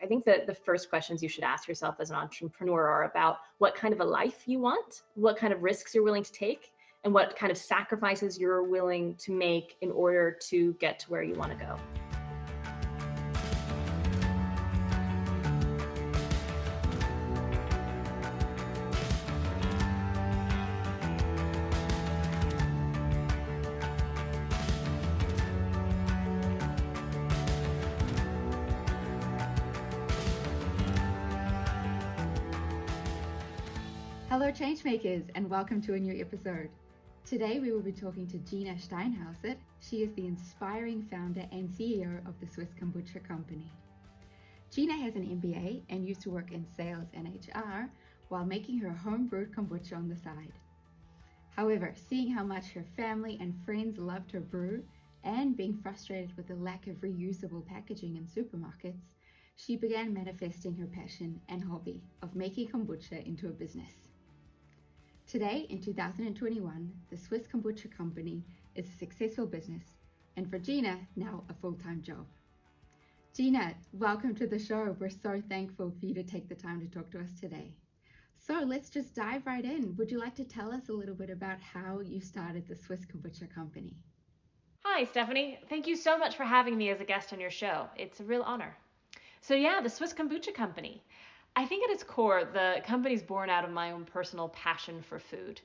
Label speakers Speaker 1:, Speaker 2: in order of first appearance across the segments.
Speaker 1: I think that the first questions you should ask yourself as an entrepreneur are about what kind of a life you want, what kind of risks you're willing to take, and what kind of sacrifices you're willing to make in order to get to where you want to go.
Speaker 2: Hello Changemakers, and welcome to a new episode. Today we will be talking to Gina Steinhauser. She is the inspiring founder and CEO of the Swiss Kombucha Company. Gina has an MBA and used to work in sales and HR while making her home-brewed kombucha on the side. However, seeing how much her family and friends loved her brew and being frustrated with the lack of reusable packaging in supermarkets, she began manifesting her passion and hobby of making kombucha into a business. Today, in 2021, the Swiss Kombucha Company is a successful business, and for Gina, now a full-time job. Gina, welcome to the show. We're so thankful for you to take the time to talk to us today. So let's just dive right in. Would you like to tell us a little bit about how you started the Swiss Kombucha Company?
Speaker 3: Hi, Stephanie. Thank you so much for having me as a guest on your show. It's a real honor. So yeah, the Swiss Kombucha Company. I think at its core, the company's born out of my own personal passion for food.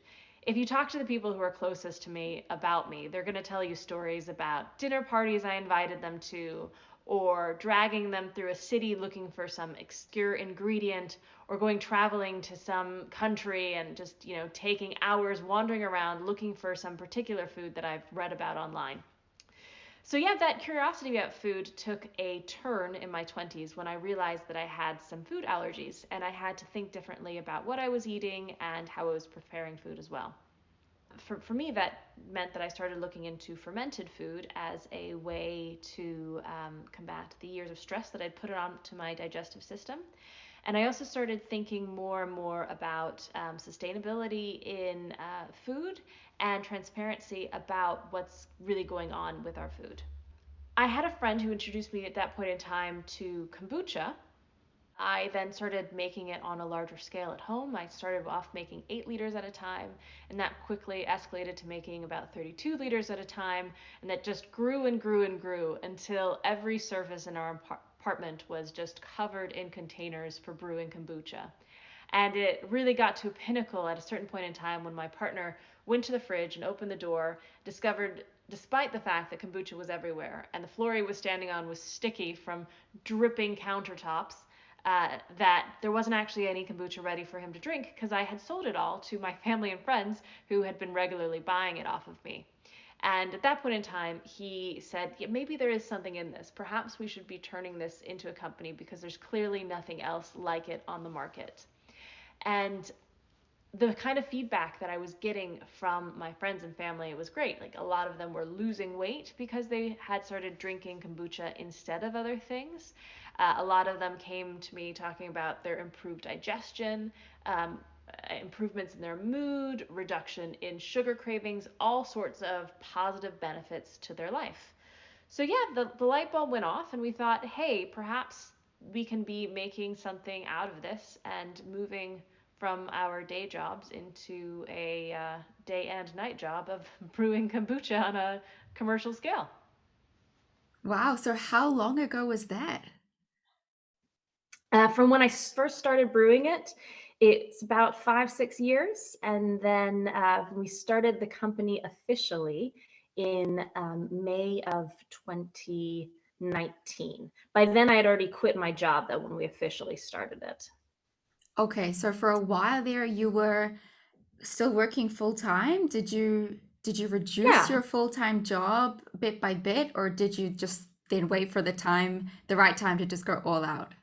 Speaker 3: If you talk to the people who are closest to me about me, they're going to tell you stories about dinner parties I invited them to, or dragging them through a city looking for some obscure ingredient, or going traveling to some country and just, taking hours wandering around looking for some particular food that I've read about online. So yeah, that curiosity about food took a turn in my 20s when I realized that I had some food allergies and I had to think differently about what I was eating and how I was preparing food as well. For me, that meant that I started looking into fermented food as a way to combat the years of stress that I'd put onto my digestive system. And I also started thinking more and more about sustainability in food and transparency about what's really going on with our food. I had a friend who introduced me at that point in time to kombucha. I then started making it on a larger scale at home. I started off making 8 liters at a time, and that quickly escalated to making about 32 liters at a time, and that just grew and grew and grew until every surface in our apartment was just covered in containers for brewing kombucha. And it really got to a pinnacle at a certain point in time when my partner went to the fridge and opened the door, discovered, despite the fact that kombucha was everywhere and the floor he was standing on was sticky from dripping countertops, that there wasn't actually any kombucha ready for him to drink because I had sold it all to my family and friends who had been regularly buying it off of me. And at that point in time, he said, yeah, maybe there is something in this. Perhaps we should be turning this into a company because there's clearly nothing else like it on the market. And the kind of feedback that I was getting from my friends and family was great. Like, a lot of them were losing weight because they had started drinking kombucha instead of other things. A lot of them came to me talking about their improved digestion, improvements in their mood, reduction in sugar cravings, all sorts of positive benefits to their life. So yeah, the light bulb went off and we thought, hey, perhaps we can be making something out of this and moving from our day jobs into a day and night job of brewing kombucha on a commercial scale.
Speaker 2: Wow, so how long ago was that?
Speaker 1: From when I first started brewing it, it's about 5-6 years. And then we started the company officially in May of 2019. By then I had already quit my job though when we officially started it.
Speaker 2: Okay, so for a while there, you were still working full time. Did you reduce
Speaker 1: Yeah.
Speaker 2: your full-time job bit by bit, or did you just then wait for the right time to just go all out?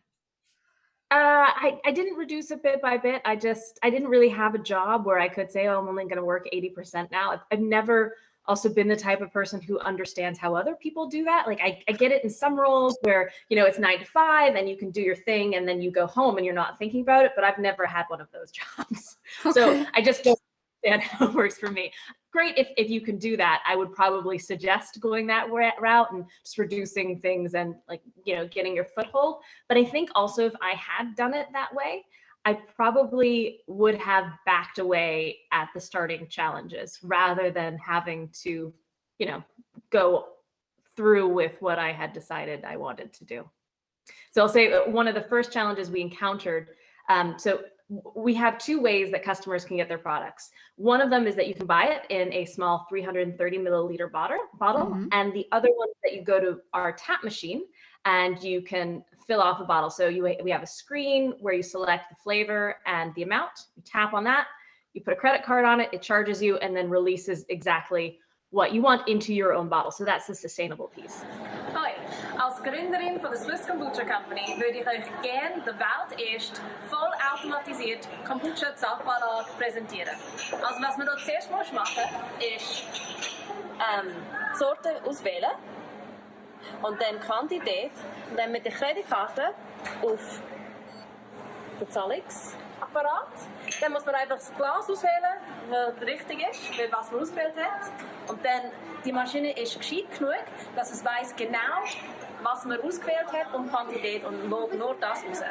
Speaker 1: I didn't reduce it bit by bit. I didn't really have a job where I could say, oh, I'm only going to work 80% now. I've never also been the type of person who understands how other people do that. Like I get it in some roles where, it's 9 to 5 and you can do your thing and then you go home and you're not thinking about it, but I've never had one of those jobs. So
Speaker 2: Okay.
Speaker 1: I just don't understand how it works for me. great if you can do that. I would probably suggest going that route and just reducing things and like, getting your foothold. But I think also if I had done it that way, I probably would have backed away at the starting challenges rather than having to, go through with what I had decided I wanted to do. So I'll say one of the first challenges we encountered, so we have two ways that customers can get their products. One of them is that you can buy it in a small 330 milliliter bottle. And the other one is that you go to our tap machine and you can fill off a bottle. So we have a screen where you select the flavor and the amount. You tap on that, you put a credit card on it, it charges you, and then releases exactly what you want into your own bottle. So that's the sustainable piece.
Speaker 4: Hoi, als Gründerin von der Swiss Kombucha Company würde ich euch gerne die welterste vollautomatisierte Kombucha-Zapfanlage präsentieren. Also was wir dort zuerst machen ist die Sorte auswählen und dann Quantität und dann mit der Kreditkarte auf den Zahlungsapparat. Dann muss man einfach das Glas auswählen, das richtig ist, für was man ausgewählt hat. Und dann, die Maschine ist gescheit genug, dass es weiss genau, was man ausgewählt hat und Quantität und nur das raus.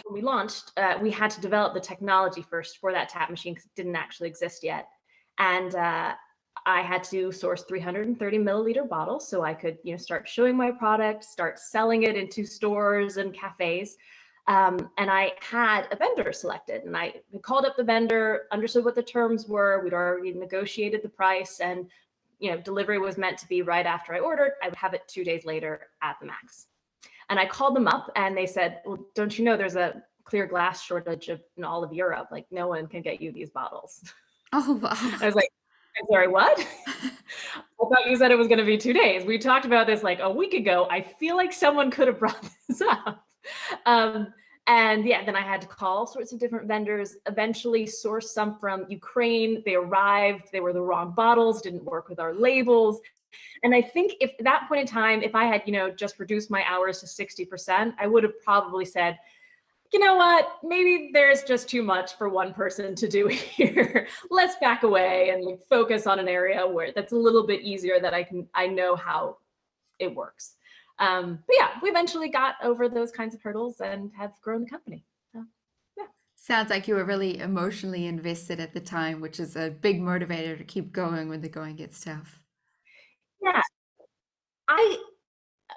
Speaker 1: When we launched, we had to develop the technology first for that tap machine because it didn't actually exist yet. And I had to source 330 milliliter bottles so I could, start showing my product, start selling it into stores and cafes. And I had a vendor selected, and I called up the vendor, understood what the terms were. We'd already negotiated the price, and delivery was meant to be right after I ordered. I would have it 2 days later at the max. And I called them up, and they said, "Well, don't you know there's a clear glass shortage in all of Europe? Like, no one can get you these bottles."
Speaker 2: Oh, wow.
Speaker 1: I was like, "I'm sorry, what?" I thought you said it was going to be 2 days. We talked about this like a week ago. I feel like someone could have brought this up. And yeah, then I had to call all sorts of different vendors, eventually source some from Ukraine. They arrived, they were the wrong bottles, didn't work with our labels. And I think if at that point in time, if I had, just reduced my hours to 60%, I would have probably said, you know what, maybe there's just too much for one person to do here. Let's back away and focus on an area where that's a little bit easier that I know how it works. But yeah, we eventually got over those kinds of hurdles and have grown the company. So, yeah.
Speaker 2: Sounds like you were really emotionally invested at the time, which is a big motivator to keep going when the going gets tough.
Speaker 1: Yeah, I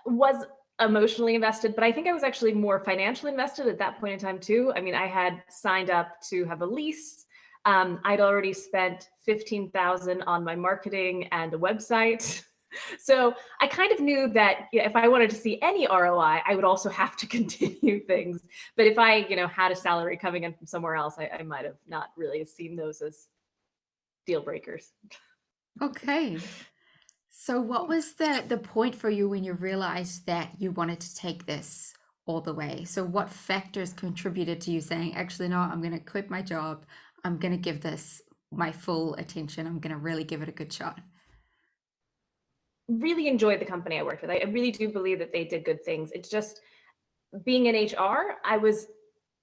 Speaker 1: was emotionally invested, but I think I was actually more financially invested at that point in time too. I mean, I had signed up to have a lease. I'd already spent $15,000 on my marketing and a website. So I kind of knew that if I wanted to see any ROI, I would also have to continue things. But if I, had a salary coming in from somewhere else, I might have not really seen those as deal breakers.
Speaker 2: Okay. So what was the point for you when you realized that you wanted to take this all the way? So what factors contributed to you saying, actually, no, I'm going to quit my job. I'm going to give this my full attention. I'm going to really give it a good shot.
Speaker 1: Really enjoyed the company I worked with. I really do believe that they did good things. It's just being in HR, I was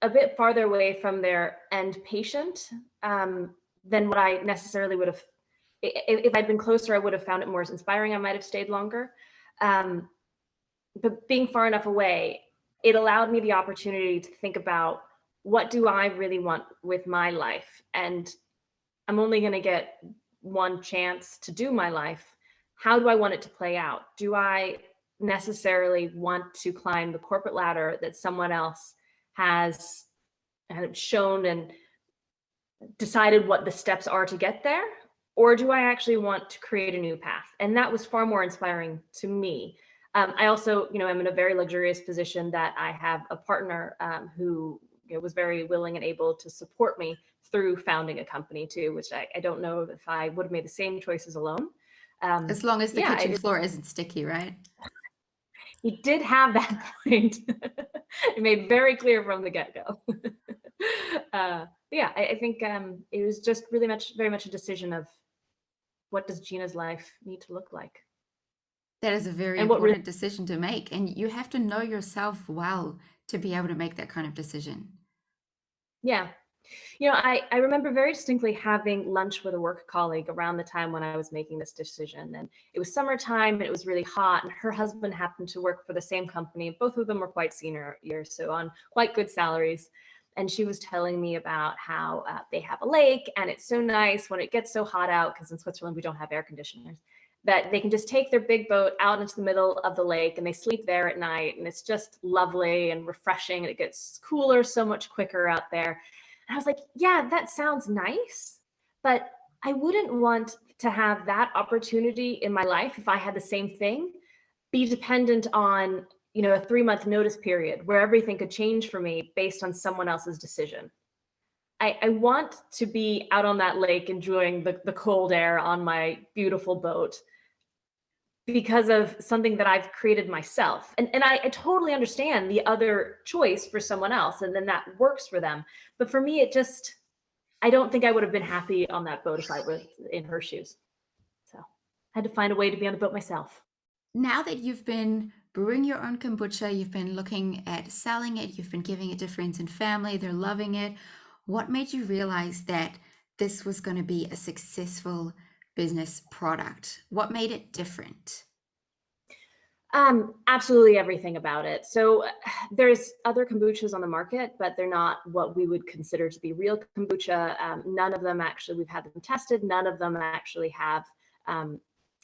Speaker 1: a bit farther away from their end patient than what I necessarily would have. If I'd been closer, I would have found it more inspiring. I might have stayed longer. But being far enough away, it allowed me the opportunity to think about what do I really want with my life? And I'm only going to get one chance to do my life. How do I want it to play out? Do I necessarily want to climb the corporate ladder that someone else has shown and decided what the steps are to get there? Or do I actually want to create a new path? And that was far more inspiring to me. I also, am in a very luxurious position that I have a partner who was very willing and able to support me through founding a company too, which I don't know if I would have made the same choices alone.
Speaker 2: As long as the kitchen floor isn't sticky, right?
Speaker 1: He did have that point. It made very clear from the get-go. Yeah, I think it was just very much a decision of what does Gina's life need to look like.
Speaker 2: That is a very important decision to make. And you have to know yourself well to be able to make that kind of decision.
Speaker 1: Yeah. I remember very distinctly having lunch with a work colleague around the time when I was making this decision. And it was summertime and it was really hot. And her husband happened to work for the same company. Both of them were quite senior years, so on quite good salaries. And she was telling me about how they have a lake and it's so nice when it gets so hot out, because in Switzerland we don't have air conditioners, that they can just take their big boat out into the middle of the lake and they sleep there at night. And it's just lovely and refreshing. And it gets cooler so much quicker out there. And I was like, yeah, that sounds nice, but I wouldn't want to have that opportunity in my life if I had the same thing, be dependent on, a 3-month notice period where everything could change for me based on someone else's decision. I want to be out on that lake enjoying the cold air on my beautiful boat because of something that I've created myself. And I totally understand the other choice for someone else, and then that works for them. But for me, I don't think I would have been happy on that boat if I was in her shoes. So I had to find a way to be on the boat myself.
Speaker 2: Now that you've been brewing your own kombucha, you've been looking at selling it, you've been giving it to friends and family, they're loving it. What made you realize that this was going to be a successful business product? What made it different?
Speaker 1: Absolutely everything about it. So there's other kombuchas on the market, but they're not what we would consider to be real kombucha. None of them actually, we've had them tested. None of them actually have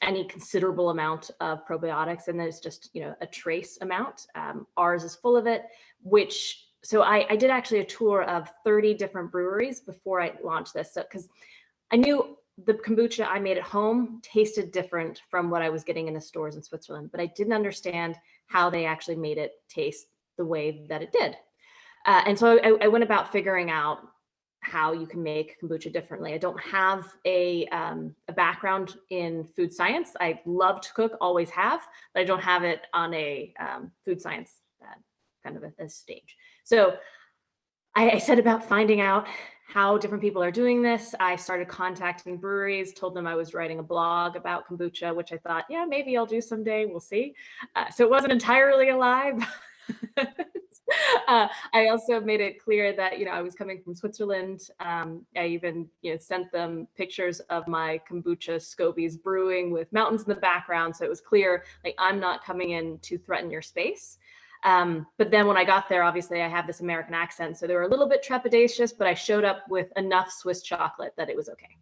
Speaker 1: any considerable amount of probiotics, and there's just, a trace amount. Ours is full of it, so I did actually a tour of 30 different breweries before I launched this. So, because I knew the kombucha I made at home tasted different from what I was getting in the stores in Switzerland, but I didn't understand how they actually made it taste the way that it did. And so I went about figuring out how you can make kombucha differently. I don't have a background in food science. I love to cook, always have, but I don't have it on a food science kind of a stage. So I set about finding out how different people are doing this. I started contacting breweries, told them I was writing a blog about kombucha, which I thought, yeah, maybe I'll do someday, we'll see. So it wasn't entirely a lie. I also made it clear that, I was coming from Switzerland. I even, sent them pictures of my kombucha scobies brewing with mountains in the background. So it was clear, like, I'm not coming in to threaten your space. But then when I got there, obviously I have this American accent, so they were a little bit trepidatious, but I showed up with enough Swiss chocolate that it was okay.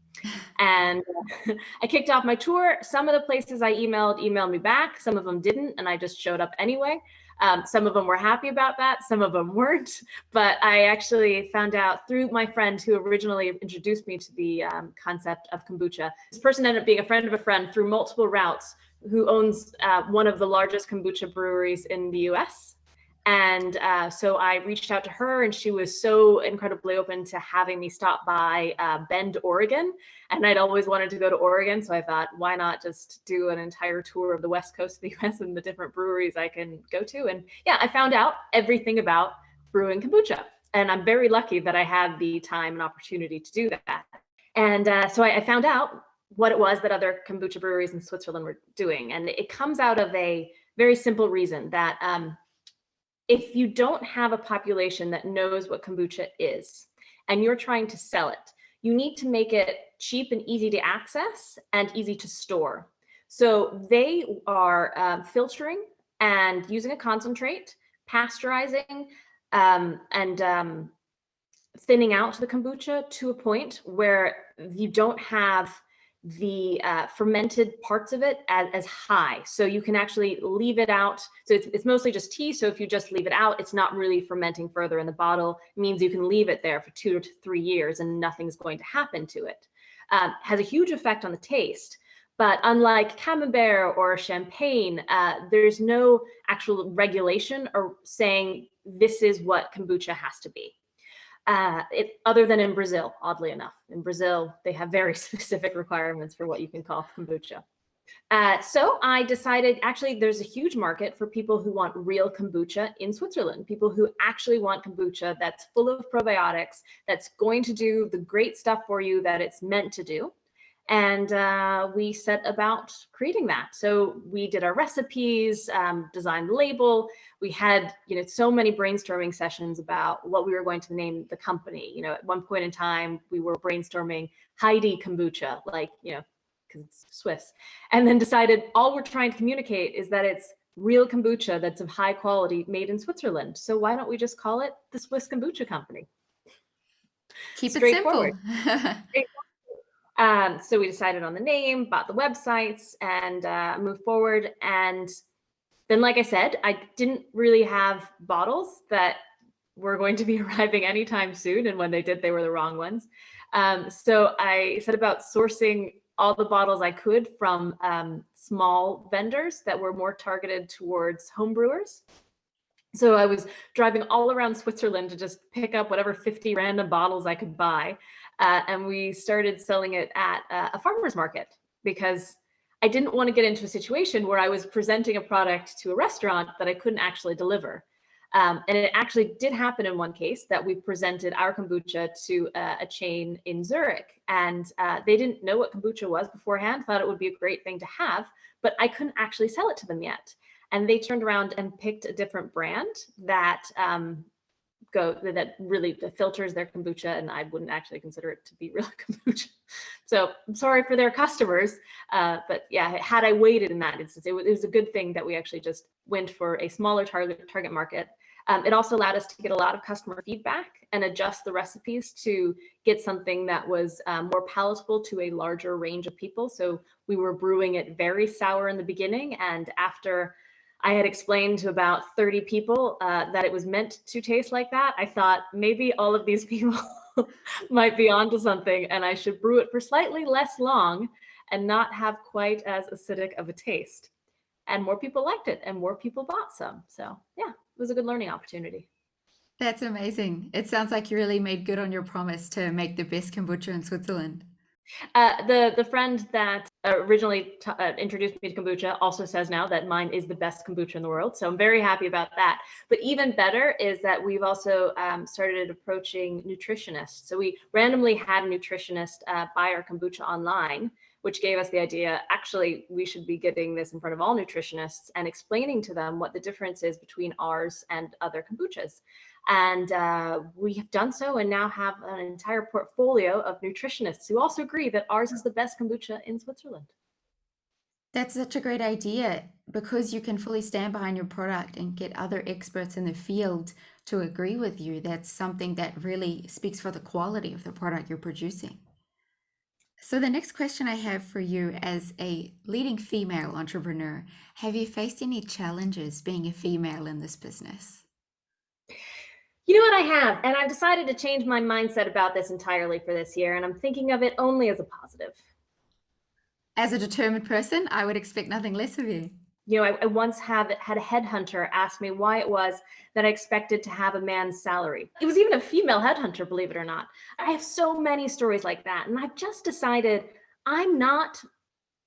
Speaker 1: And I kicked off my tour. Some of the places I emailed me back. Some of them didn't, and I just showed up anyway. Some of them were happy about that. Some of them weren't. But I actually found out through my friend who originally introduced me to the concept of kombucha. This person ended up being a friend of a friend through multiple routes, who owns one of the largest kombucha breweries in the US. And so I reached out to her, and she was so incredibly open to having me stop by Bend, Oregon. And I'd always wanted to go to Oregon. So I thought, why not just do an entire tour of the West Coast of the US and the different breweries I can go to? And yeah, I found out everything about brewing kombucha. And I'm very lucky that I had the time and opportunity to do that. And so I found out what it was that other kombucha breweries in Switzerland were doing. And it comes out of a very simple reason that if you don't have a population that knows what kombucha is and you're trying to sell it, you need to make it cheap and easy to access and easy to store. So they are filtering and using a concentrate, pasteurizing, and thinning out the kombucha to a point where you don't have the fermented parts of it as high. So you can actually leave it out. So it's mostly just tea. So if you just leave it out, it's not really fermenting further in the bottle. It means you can leave it there for 2 to 3 years and nothing's going to happen to it. Has a huge effect on the taste. But unlike Camembert or Champagne, there's no actual regulation or saying this is what kombucha has to be. Other than in Brazil, oddly enough. In Brazil, they have very specific requirements for what you can call kombucha. So I decided, actually, there's a huge market for people who want real kombucha in Switzerland, people who actually want kombucha that's full of probiotics, that's going to do the great stuff for you that it's meant to do. And we set about creating that. So we did our recipes, designed the label. We had, so many brainstorming sessions about what we were going to name the company. At one point in time, we were brainstorming Heidi Kombucha, because it's Swiss, and then decided all we're trying to communicate is that it's real kombucha that's of high quality, made in Switzerland. So why don't we just call it the Swiss Kombucha Company?
Speaker 2: Keep it simple.
Speaker 1: So we decided on the name, bought the websites, and moved forward. And then, like I said, I didn't really have bottles that were going to be arriving anytime soon. And when they did, they were the wrong ones. So I set about sourcing all the bottles I could from small vendors that were more targeted towards home brewers. So I was driving all around Switzerland to just pick up whatever 50 random bottles I could buy. And we started selling it at a farmer's market, because I didn't want to get into a situation where I was presenting a product to a restaurant that I couldn't actually deliver. And it actually did happen in one case that we presented our kombucha to a chain in Zurich, and they didn't know what kombucha was beforehand, thought it would be a great thing to have, but I couldn't actually sell it to them yet. And they turned around and picked a different brand that really filters their kombucha, and I wouldn't actually consider it to be real kombucha. So I'm sorry for their customers, but yeah, had I waited in that instance, it was a good thing that we actually just went for a smaller target market. It also allowed us to get a lot of customer feedback and adjust the recipes to get something that was more palatable to a larger range of people. So we were brewing it very sour in the beginning, and after I had explained to about 30 people that it was meant to taste like that, I thought maybe all of these people might be onto something, and I should brew it for slightly less long and not have quite as acidic of a taste. And more people liked it, and more people bought some. So yeah, it was a good learning opportunity.
Speaker 2: That's amazing. It sounds like you really made good on your promise to make the best kombucha in Switzerland.
Speaker 1: The friend that originally introduced me to kombucha also says now that mine is the best kombucha in the world. So I'm very happy about that. But even better is that we've also started approaching nutritionists. So we randomly had a nutritionist buy our kombucha online, which gave us the idea, actually, we should be getting this in front of all nutritionists and explaining to them what the difference is between ours and other kombuchas. And we have done so, and now have an entire portfolio of nutritionists who also agree that ours is the best kombucha in Switzerland.
Speaker 2: That's such a great idea, because you can fully stand behind your product and get other experts in the field to agree with you. That's something that really speaks for the quality of the product you're producing. So the next question I have for you, as a leading female entrepreneur, have you faced any challenges being a female in this business?
Speaker 1: You know what, I have, and I've decided to change my mindset about this entirely for this year, and I'm thinking of it only as a positive.
Speaker 2: As a determined person, I would expect nothing less of you.
Speaker 1: I once had a headhunter ask me why it was that I expected to have a man's salary. It was even a female headhunter, believe it or not. I have so many stories like that, and I've just decided I'm not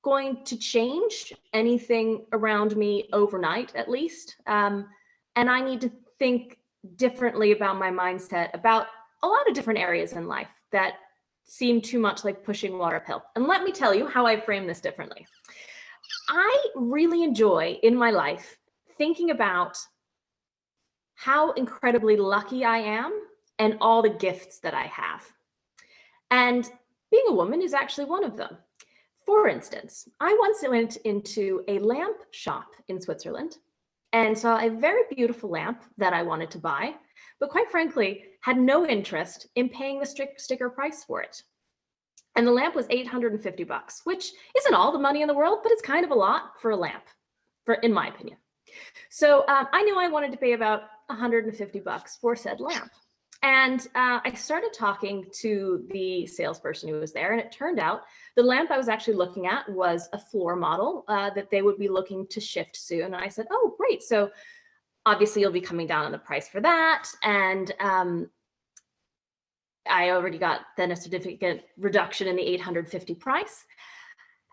Speaker 1: going to change anything around me overnight, at least, and I need to think differently about my mindset about a lot of different areas in life that seem too much like pushing water uphill. And let me tell you how I frame this differently. I really enjoy in my life thinking about how incredibly lucky I am and all the gifts that I have. And being a woman is actually one of them. For instance, I once went into a lamp shop in Switzerland and saw a very beautiful lamp that I wanted to buy, but quite frankly, had no interest in paying the sticker price for it. And the lamp was $850, which isn't all the money in the world, but it's kind of a lot for a lamp, in my opinion. So I knew I wanted to pay about $150 for said lamp. And I started talking to the salesperson who was there, and it turned out the lamp I was actually looking at was a floor model that they would be looking to shift soon. And I said, oh, great. So obviously you'll be coming down on the price for that. And I already got then a significant reduction in the $850 price.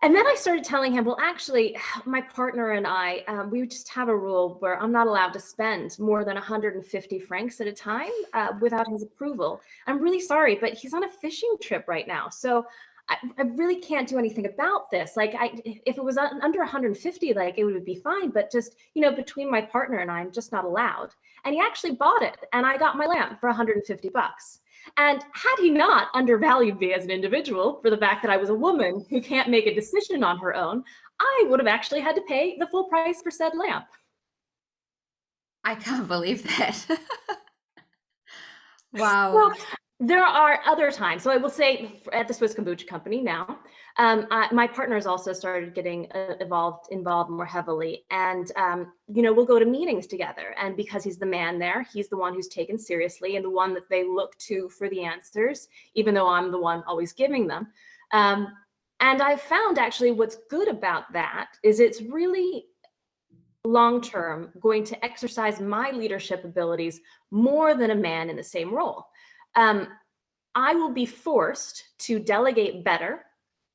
Speaker 1: And then I started telling him, well, actually, my partner and I, we just have a rule where I'm not allowed to spend more than 150 francs at a time without his approval. I'm really sorry, but he's on a fishing trip right now. So I really can't do anything about this. Like if it was under 150, like it would be fine, but just, between my partner and I'm just not allowed. And he actually bought it and I got my lamp for $150. And had he not undervalued me as an individual for the fact that I was a woman who can't make a decision on her own, I would have actually had to pay the full price for said lamp.
Speaker 2: I can't believe that. Wow.
Speaker 1: Well, there are other times. So I will say at the Swiss Kombucha Company now, my partner has also started getting involved more heavily. And, we'll go to meetings together. And because he's the man there, he's the one who's taken seriously and the one that they look to for the answers, even though I'm the one always giving them. And I've found actually what's good about that is it's really long-term going to exercise my leadership abilities more than a man in the same role. I will be forced to delegate better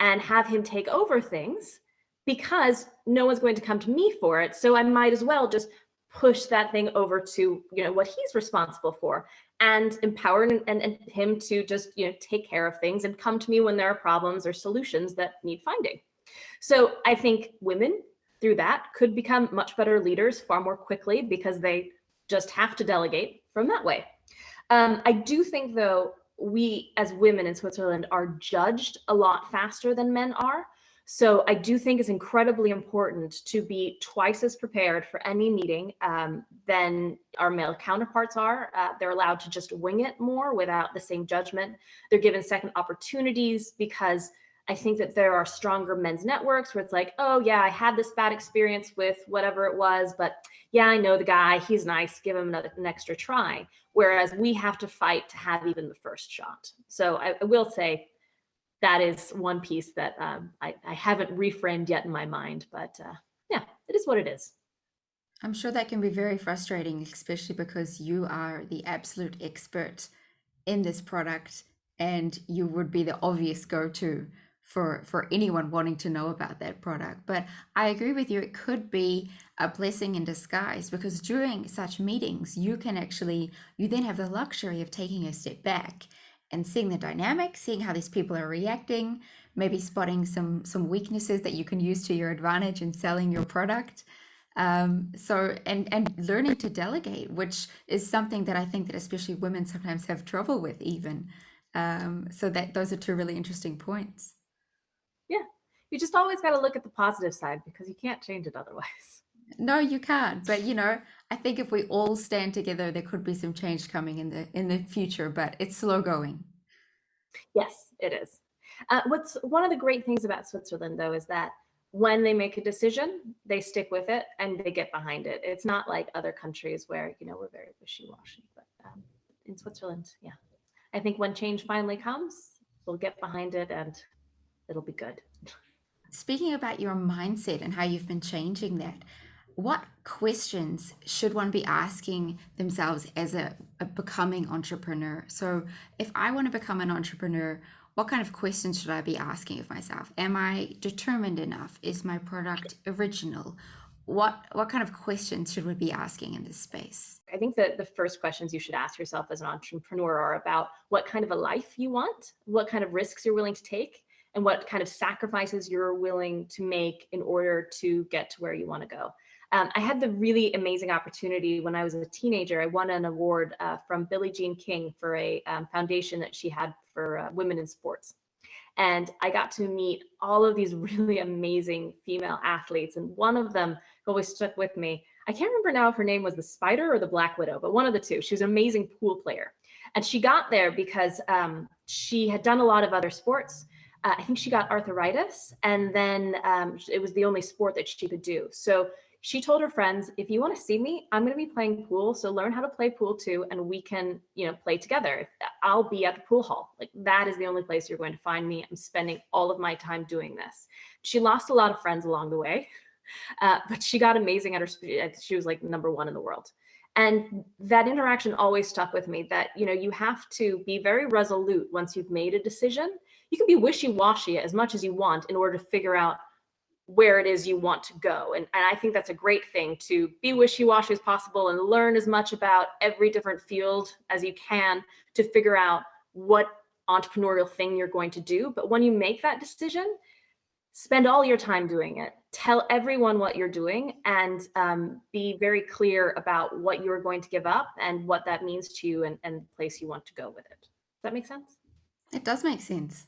Speaker 1: and have him take over things because no one's going to come to me for it. So I might as well just push that thing over to, what he's responsible for and empower and him to just, take care of things and come to me when there are problems or solutions that need finding. So I think women through that could become much better leaders far more quickly because they just have to delegate from that way. I do think, though, we as women in Switzerland are judged a lot faster than men are. So I do think it's incredibly important to be twice as prepared for any meeting than our male counterparts are. They're allowed to just wing it more without the same judgment. They're given second opportunities because I think that there are stronger men's networks where it's like, oh yeah, I had this bad experience with whatever it was, but yeah, I know the guy, he's nice, give him an extra try. Whereas we have to fight to have even the first shot. So I will say that is one piece that I haven't reframed yet in my mind, but yeah, it is what it is.
Speaker 2: I'm sure that can be very frustrating, especially because you are the absolute expert in this product and you would be the obvious go-to for anyone wanting to know about that product. But I agree with you, it could be a blessing in disguise because during such meetings, you then have the luxury of taking a step back and seeing the dynamic, seeing how these people are reacting, maybe spotting some weaknesses that you can use to your advantage in selling your product. So learning to delegate, which is something that I think that especially women sometimes have trouble with even. So that those are two really interesting points.
Speaker 1: Yeah, you just always got to look at the positive side because you can't change it otherwise.
Speaker 2: No, you can't. But I think if we all stand together, there could be some change coming in the future. But it's slow going.
Speaker 1: Yes, it is. What's one of the great things about Switzerland, though, is that when they make a decision, they stick with it and they get behind it. It's not like other countries where we're very wishy-washy. But in Switzerland, yeah, I think when change finally comes, we'll get behind it and it'll be good.
Speaker 2: Speaking about your mindset and how you've been changing that, what questions should one be asking themselves as a becoming entrepreneur? So if I want to become an entrepreneur, what kind of questions should I be asking of myself? Am I determined enough? Is my product original? What kind of questions should we be asking in this space?
Speaker 1: I think that the first questions you should ask yourself as an entrepreneur are about what kind of a life you want, what kind of risks you're willing to take, and what kind of sacrifices you're willing to make in order to get to where you want to go. I had the really amazing opportunity when I was a teenager. I won an award from Billie Jean King for a foundation that she had for women in sports. And I got to meet all of these really amazing female athletes. And one of them always stuck with me. I can't remember now if her name was the Spider or the Black Widow, but one of the two. She was an amazing pool player. And she got there because she had done a lot of other sports. I think she got arthritis, and then it was the only sport that she could do. So she told her friends, if you want to see me, I'm going to be playing pool. So learn how to play pool too. And we can, play together. I'll be at the pool hall. Like that is the only place you're going to find me. I'm spending all of my time doing this. She lost a lot of friends along the way, but she got amazing at her. She was like number one in the world. And that interaction always stuck with me that, you have to be very resolute once you've made a decision. You can be wishy-washy as much as you want in order to figure out where it is you want to go. And I think that's a great thing, to be wishy-washy as possible and learn as much about every different field as you can to figure out what entrepreneurial thing you're going to do. But when you make that decision, spend all your time doing it. Tell everyone what you're doing, and be very clear about what you're going to give up and what that means to you, and the place you want to go with it. Does that make sense?
Speaker 2: It does make sense.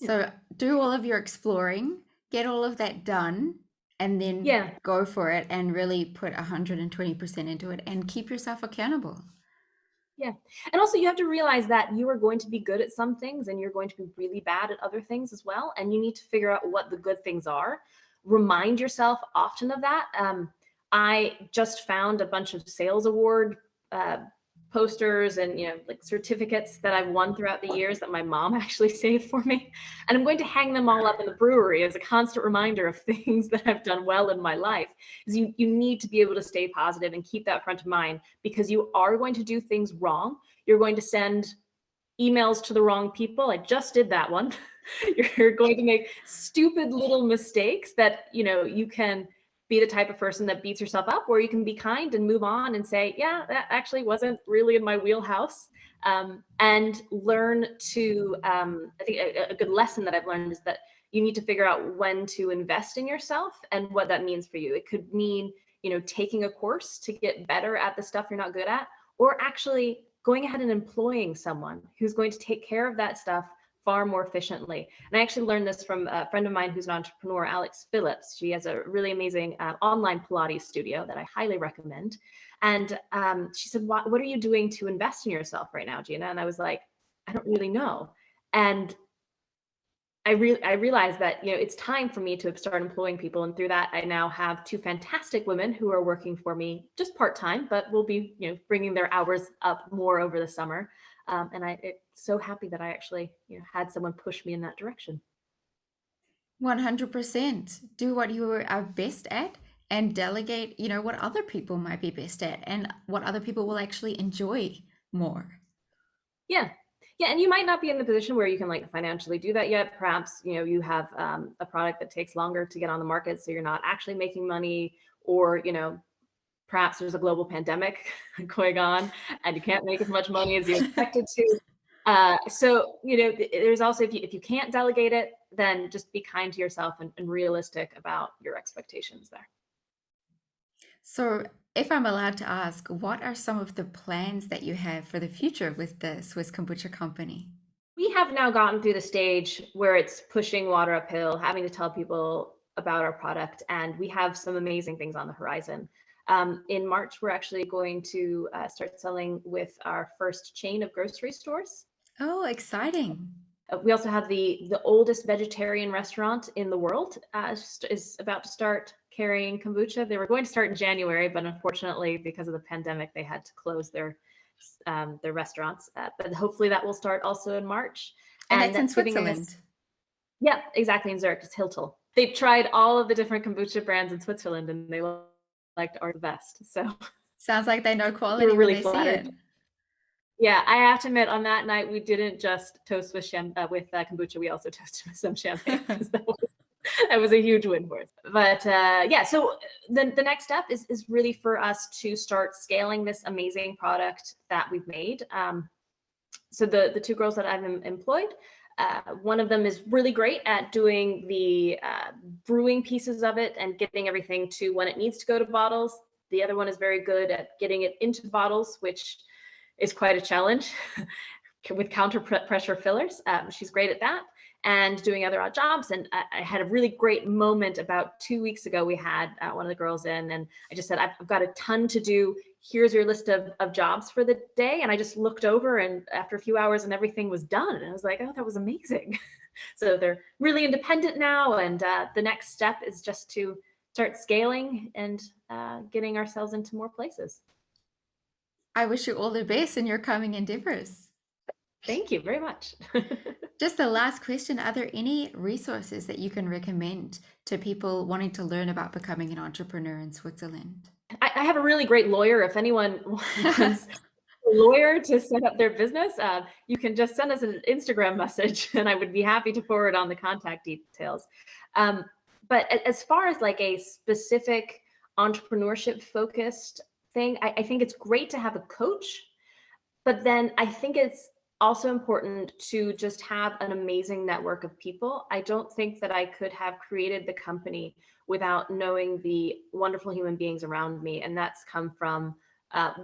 Speaker 1: Yeah.
Speaker 2: So do all of your exploring, get all of that done, and then go for it and really put 120% into it and keep yourself accountable.
Speaker 1: Yeah. And also you have to realize that you are going to be good at some things and you're going to be really bad at other things as well. And you need to figure out what the good things are. Remind yourself often of that. I just found a bunch of sales award posters and, you know, like certificates that I've won throughout the years that my mom actually saved for me. And I'm going to hang them all up in the brewery as a constant reminder of things that I've done well in my life. Because you need to be able to stay positive and keep that front of mind, because you are going to do things wrong. You're going to send emails to the wrong people. I just did that one. You're going to make stupid little mistakes that, you know, you can be the type of person that beats yourself up, or you can be kind and move on and say, yeah, that actually wasn't really in my wheelhouse. And learn to, I think a good lesson that I've learned is that you need to figure out when to invest in yourself and what that means for you. It could mean, you know, taking a course to get better at the stuff you're not good at, or actually going ahead and employing someone who's going to take care of that stuff far more efficiently. And I actually learned this from a friend of mine who's an entrepreneur, Alex Phillips. She has a really amazing online Pilates studio that I highly recommend. And she said, what are you doing to invest in yourself right now, Gina? And I was like, I don't really know. And I realized that, you know, it's time for me to start employing people. And through that, I now have 2 fantastic women who are working for me just part-time, but will be, you know, bringing their hours up more over the summer. And I'm so happy that I actually, you know, had someone push me in that direction.
Speaker 2: 100%. Do what you are best at and delegate, you know, what other people might be best at and what other people will actually enjoy more.
Speaker 1: Yeah. Yeah. And you might not be in the position where you can like financially do that yet. Perhaps, you know, you have a product that takes longer to get on the market, so you're not actually making money, or, you know, perhaps there's a global pandemic going on and you can't make as much money as you expected to. So, you know, there's also, if you can't delegate it, then just be kind to yourself and realistic about your expectations there.
Speaker 2: So if I'm allowed to ask, what are some of the plans that you have for the future with the Swiss Kombucha Company?
Speaker 1: We have now gotten through the stage where it's pushing water uphill, having to tell people about our product, and we have some amazing things on the horizon. In March, we're actually going to start selling with our first chain of grocery stores.
Speaker 2: Oh, exciting.
Speaker 1: We also have the oldest vegetarian restaurant in the world is about to start carrying kombucha. They were going to start in January, but unfortunately, because of the pandemic, they had to close their restaurants. But hopefully that will start also in March.
Speaker 2: And that's in Switzerland.
Speaker 1: Yeah, exactly, in Zurich. It's Hiltel. They've tried all of the different kombucha brands in Switzerland, and they liked ours the best. So
Speaker 2: sounds like they know quality
Speaker 1: when
Speaker 2: really they see it.
Speaker 1: Yeah, I have to admit, on that night we didn't just toast with kombucha. We also toasted with some champagne, because that was a huge win for us. But yeah, so the next step is really for us to start scaling this amazing product that we've made. So the 2 girls that I've employed, one of them is really great at doing the brewing pieces of it and getting everything to when it needs to go to bottles. The other one is very good at getting it into bottles, which is quite a challenge with counter pressure fillers. She's great at that and doing other odd jobs. And I had a really great moment about 2 weeks ago. We had one of the girls in, and I just said, I've got a ton to do. Here's your list of jobs for the day. And I just looked over, and after a few hours and everything was done. And I was like, oh, that was amazing. So they're really independent now. And the next step is just to start scaling and getting ourselves into more places.
Speaker 2: I wish you all the best in your coming endeavors.
Speaker 1: Thank you very much.
Speaker 2: Just the last question, are there any resources that you can recommend to people wanting to learn about becoming an entrepreneur in Switzerland?
Speaker 1: I have a really great lawyer. If anyone wants a lawyer to set up their business, you can just send us an Instagram message and I would be happy to forward on the contact details. But as far as like a specific entrepreneurship focused thing, I think it's great to have a coach, but then I think it's also important to just have an amazing network of people. I don't think that I could have created the company without knowing the wonderful human beings around me, and that's come from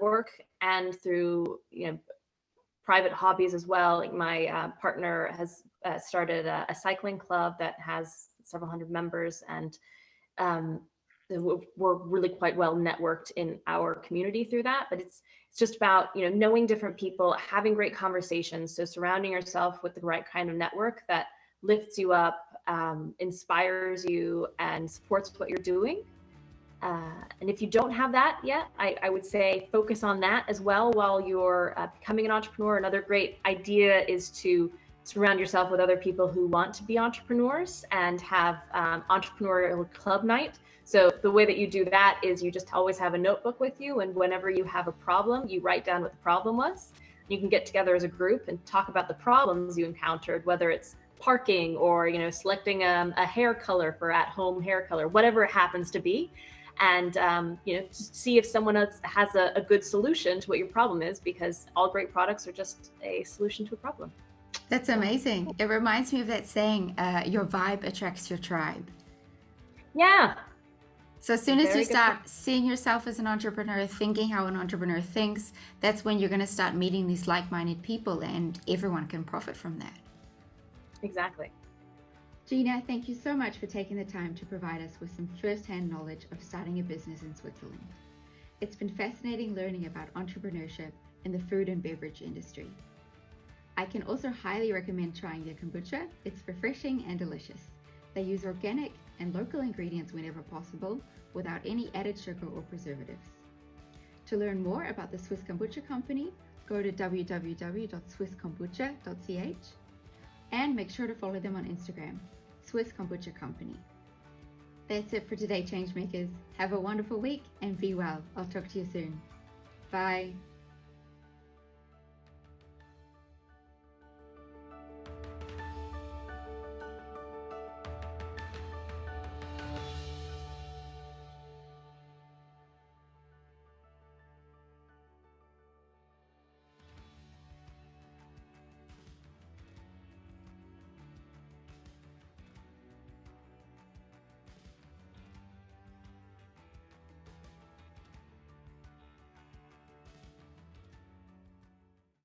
Speaker 1: work and through private hobbies as well. Like my partner has started a cycling club that has several hundred members, and we're really quite well networked in our community through that. But it's just about knowing different people, having great conversations. So surrounding yourself with the right kind of network that lifts you up, inspires you, and supports what you're doing. And if you don't have that yet, I would say focus on that as well while you're becoming an entrepreneur. Another great idea is to surround yourself with other people who want to be entrepreneurs and have entrepreneurial club night. So the way that you do that is you just always have a notebook with you, and whenever you have a problem, you write down what the problem was. You can get together as a group and talk about the problems you encountered, whether it's parking or selecting a hair color for at-home hair color, whatever it happens to be. And just see if someone else has a good solution to what your problem is, because all great products are just a solution to a problem.
Speaker 2: That's amazing. It reminds me of that saying, your vibe attracts your tribe.
Speaker 1: Yeah.
Speaker 2: So as soon as you start seeing yourself as an entrepreneur, thinking how an entrepreneur thinks, that's when you're going to start meeting these like-minded people, and everyone can profit from that.
Speaker 1: Exactly.
Speaker 2: Gina, thank you so much for taking the time to provide us with some first-hand knowledge of starting a business in Switzerland. It's been fascinating learning about entrepreneurship in the food and beverage industry. I can also highly recommend trying their kombucha. It's refreshing and delicious. They use organic and local ingredients whenever possible, without any added sugar or preservatives. To learn more about the Swiss Kombucha Company, go to www.swisskombucha.ch and make sure to follow them on Instagram, Swiss Kombucha Company. That's it for today, Changemakers. Have a wonderful week and be well. I'll talk to you soon. Bye.